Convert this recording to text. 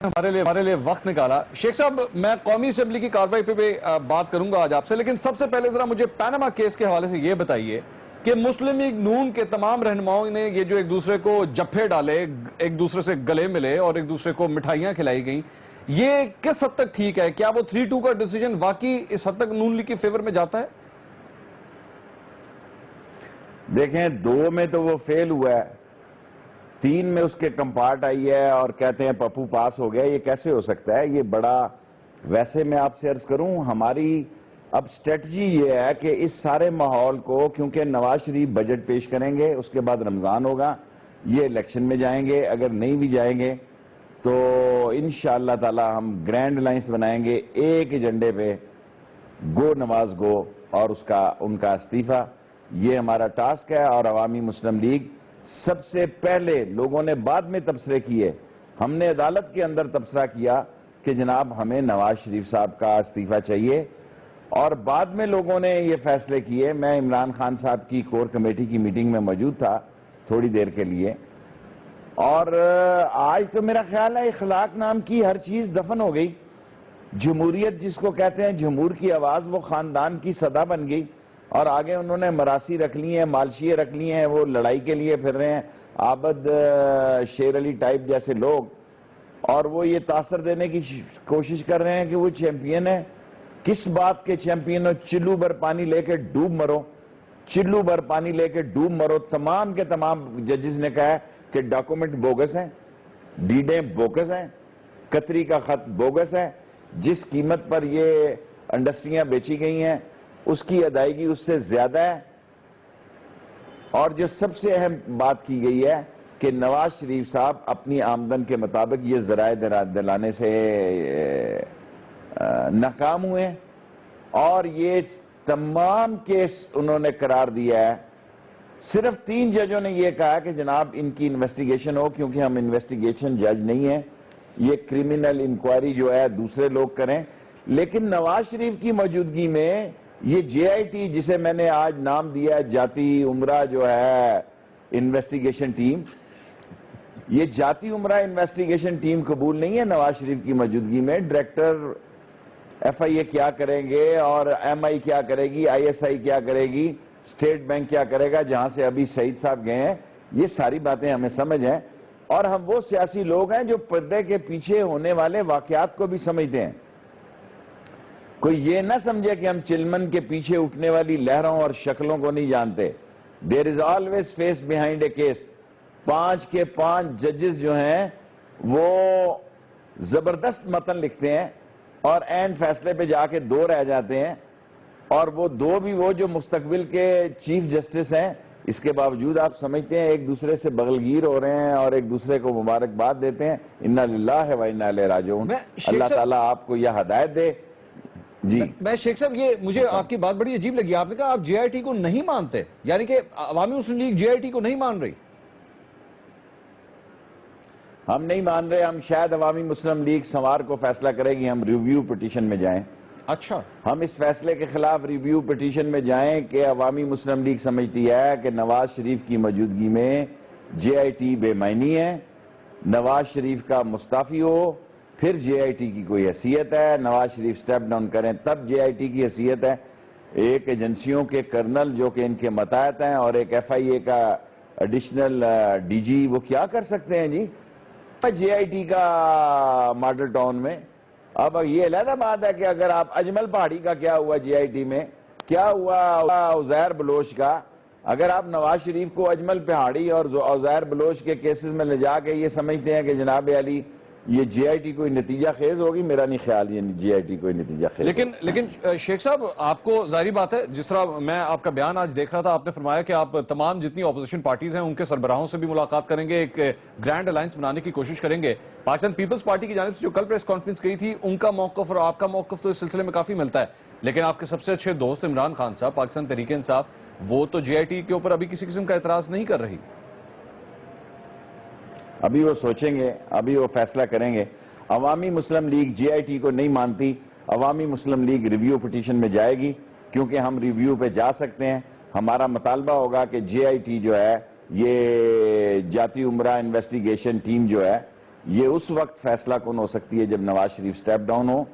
ہمارے لیے وقت نکالا۔ شیخ صاحب، میں قومی اسمبلی کی کارروائی پہ بھی بات کروں گا آج آپ سے، لیکن سب سے پہلے ذرا مجھے پیناما کیس کے حوالے سے یہ بتائیے کہ مسلم لیگ نون کے تمام رہنماؤں نے یہ جو ایک دوسرے کو جپھے ڈالے، ایک دوسرے سے گلے ملے اور ایک دوسرے کو مٹھائیاں کھلائی گئیں، یہ کس حد تک ٹھیک ہے؟ کیا وہ 3-2 کا ڈیسیجن واقعی اس حد تک نون لیگ کی فیور میں جاتا ہے؟ دیکھیں، 2 میں تو وہ فیل ہوا ہے، 3 میں اس کے کمپارٹ آئی ہے اور کہتے ہیں پپو پاس ہو گیا۔ یہ کیسے ہو سکتا ہے؟ یہ بڑا، ویسے میں آپ سے عرض کروں، ہماری اب سٹریٹجی یہ ہے کہ اس سارے ماحول کو، کیونکہ نواز شریف بجٹ پیش کریں گے، اس کے بعد رمضان ہوگا، یہ الیکشن میں جائیں گے، اگر نہیں بھی جائیں گے تو انشاءاللہ تعالی ہم گرینڈ الائنس بنائیں گے ایک ایجنڈے پہ، گو نواز گو، اور ان کا استعفیٰ۔ یہ ہمارا ٹاسک ہے، اور عوامی مسلم لیگ سب سے پہلے، لوگوں نے بعد میں تبصرے کیے، ہم نے عدالت کے اندر تبصرہ کیا کہ جناب ہمیں نواز شریف صاحب کا استعفیٰ چاہیے، اور بعد میں لوگوں نے یہ فیصلے کیے۔ میں عمران خان صاحب کی کور کمیٹی کی میٹنگ میں موجود تھا تھوڑی دیر کے لیے، اور آج تو میرا خیال ہے اخلاق نام کی ہر چیز دفن ہو گئی۔ جمہوریت جس کو کہتے ہیں، جمہور کی آواز، وہ خاندان کی صدا بن گئی، اور آگے انہوں نے مراسی رکھ لی ہیں، مالشیے رکھ لی ہیں، وہ لڑائی کے لیے پھر رہے ہیں، عابد شیر علی ٹائپ جیسے لوگ، اور وہ یہ تاثر دینے کی کوشش کر رہے ہیں کہ وہ چیمپئن ہے۔ کس بات کے چیمپئن ہو؟ چلو بھر پانی لے کے ڈوب مرو، چلو بھر پانی لے کے ڈوب مرو۔ تمام کے تمام ججز نے کہا ہے کہ ڈاکومنٹ بوگس ہیں، ڈیڈیں بوگس ہیں، قطری کا خط بوگس ہے، جس قیمت پر یہ انڈسٹریاں بیچی گئی ہیں اس کی ادائیگی اس سے زیادہ ہے، اور جو سب سے اہم بات کی گئی ہے کہ نواز شریف صاحب اپنی آمدن کے مطابق یہ ذرائع دلانے سے ناکام ہوئے، اور یہ تمام کیس انہوں نے قرار دیا ہے۔ صرف 3 ججوں نے یہ کہا کہ جناب ان کی انویسٹیگیشن ہو، کیونکہ ہم انویسٹیگیشن جج نہیں ہیں، یہ کرمنل انکوائری جو ہے دوسرے لوگ کریں۔ لیکن نواز شریف کی موجودگی میں یہ جے آئی ٹی، جسے میں نے آج نام دیا ہے جاتی عمرہ جو ہے انویسٹیگیشن ٹیم، یہ جاتی عمرہ انویسٹیگیشن ٹیم قبول نہیں ہے نواز شریف کی موجودگی میں۔ ڈائریکٹر ایف آئی اے کیا کریں گے، اور ایم آئی کیا کرے گی، آئی ایس آئی کیا کرے گی، اسٹیٹ بینک کیا کرے گا، جہاں سے ابھی سعید صاحب گئے ہیں، یہ ساری باتیں ہمیں سمجھ ہیں، اور ہم وہ سیاسی لوگ ہیں جو پردے کے پیچھے ہونے والے واقعات کو بھی سمجھتے ہیں۔ کوئی یہ نہ سمجھے کہ ہم چلمن کے پیچھے اٹھنے والی لہروں اور شکلوں کو نہیں جانتے۔ There is always face behind a case۔ 5 کے 5 ججز جو ہیں وہ زبردست متن لکھتے ہیں، اور عین فیصلے پہ جا کے 2 رہ جاتے ہیں، اور وہ 2 بھی وہ جو مستقبل کے چیف جسٹس ہیں، اس کے باوجود آپ سمجھتے ہیں ایک دوسرے سے بغلگیر ہو رہے ہیں اور ایک دوسرے کو مبارکباد دیتے ہیں۔ انا للہ و انا الیہ راجعون۔ اللہ تعالیٰ آپ کو یہ ہدایت دے۔ جی میں شیخ صاحب، یہ مجھے آپ کی بات بڑی عجیب لگی، آپ نے کہا آپ جے آئی ٹی کو نہیں مانتے، یعنی کہ عوامی مسلم لیگ جے آئی ٹی کو نہیں مان رہی؟ ہم نہیں مان رہے، ہم شاید عوامی مسلم لیگ سوار کو فیصلہ کرے گی ہم ریویو پٹیشن میں جائیں۔ اچھا، ہم اس فیصلے کے خلاف ریویو پٹیشن میں جائیں کہ عوامی مسلم لیگ سمجھتی ہے کہ نواز شریف کی موجودگی میں جے آئی ٹی بے معنی ہے، نواز شریف کا مستعفی ہو، پھر جے آئی ٹی کی کوئی حیثیت ہے، نواز شریف سٹیپ ڈاؤن کریں تب جے آئی ٹی کی حیثیت ہے۔ ایک ایجنسیوں کے کرنل جو کہ ان کے ماتحت ہیں، اور ایک ایف آئی اے کا ایڈیشنل ڈی جی، وہ کیا کر سکتے ہیں جی جے آئی ٹی کا ماڈل ٹاؤن میں؟ اب یہ علیحدہ بات ہے کہ اگر آپ اجمل پہاڑی کا کیا ہوا جے آئی ٹی میں، کیا ہوا عزیر بلوچ کا، اگر آپ نواز شریف کو اجمل پہاڑی اور عزیر بلوچ کے کیسز میں لے جا کے یہ سمجھتے ہیں کہ جناب علی یہ جے آئی ٹی کوئی نتیجہ خیز ہوگی، میرا نہیں خیال یہ جے آئی ٹی کوئی نتیجہ خیز ہوگی۔ لیکن شیخ صاحب، آپ کو ظاہری بات ہے، جس طرح میں آپ کا بیان آج دیکھ رہا تھا، آپ نے فرمایا کہ آپ تمام جتنی اپوزیشن پارٹیز ہیں ان کے سربراہوں سے بھی ملاقات کریں گے، ایک گرینڈ الائنس بنانے کی کوشش کریں گے۔ پاکستان پیپلز پارٹی کی جانب سے جو کل پریس کانفرنس کی تھی، ان کا موقف اور آپ کا موقف تو اس سلسلے میں کافی ملتا ہے، لیکن آپ کے سب سے اچھے دوست عمران خان صاحب، پاکستان تحریک انصاف، وہ تو جے آئی ٹی کے اوپر ابھی کسی قسم کا اعتراض نہیں کر رہی۔ ابھی وہ سوچیں گے، ابھی وہ فیصلہ کریں گے۔ عوامی مسلم لیگ جے آئی ٹی کو نہیں مانتی، عوامی مسلم لیگ ریویو پٹیشن میں جائے گی، کیونکہ ہم ریویو پہ جا سکتے ہیں۔ ہمارا مطالبہ ہوگا کہ جے آئی ٹی جو ہے، یہ جاتی عمرہ انویسٹیگیشن ٹیم جو ہے، یہ اس وقت فیصلہ کن ہو سکتی ہے جب نواز شریف سٹیپ ڈاؤن ہو